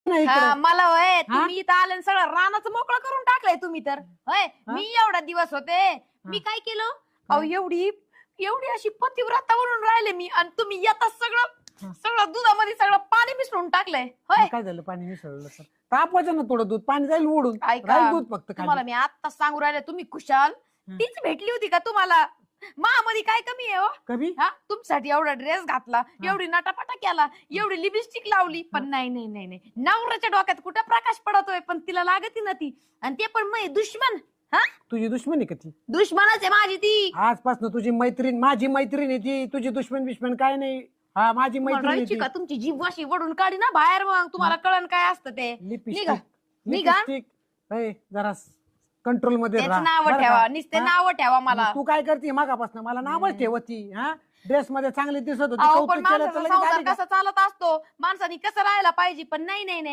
नाही हा, इकडं. मला होय हा? तुम्ही इथं आले आणि सगळं रानाचं मोकळं करून टाकलंय तुम्ही तर होय हा? मी एवढा दिवस होते मी काय केलं अहो काय? एवढी एवढी अशी पतिव्रता म्हणून राहिले मी आणि तुम्ही येता सगळं सगळं दुधामध्ये सगळं पाणी मिसळून टाकलंय होय मग काय झालं पाणी मिसळलं तर तापवायचं ना थोडं दूध पाणी जाईल ओढून ऐका राहील दूध फक्त तुम्हाला खाली. मी आता सांगू राहिले तुम्ही खुशाल तीच भेटली होती का तुम्हाला मध्ये काय कमी आहे हो कमी हा तुमच्यासाठी एवढा ड्रेस घातला एवढी नटापटा केला एवढी लिपस्टिक लावली पण नाही नाही नाही नाही नवऱ्याच्या डोक्यात कुठं प्रकाश पडतोय पण तिला लागती ना ती आणि ते पण मै दुश्मन हा तुझी दुश्मन आहे का ती? दुश्मनच आहे माझी ती आजपासून तुझी मैत्रीण माझी मैत्रीण आहे ती तुझी दुश्मन बिश्मन काय नाही. हा माझी मैत्रीण आहे राहायची ती. का तुमची जीभ अशी वडून काढी ना बाहेर मग तुम्हाला कळण काय असतं ते निघा निघा जरा कंट्रोल मध्ये तेच राहा, नाव बरं ठेवा का? नुसते हा? नाव ठेवा मला तू काय करते मागापासून मला नावच ठेवती हा ड्रेस मध्ये चांगली दिसत होती अहो कौतुक पण केलं तर माणसाचा लगेच संसार आली का? कसा चालत असतो माणसाने कसं राहायला पाहिजे पण नाही नाही नाही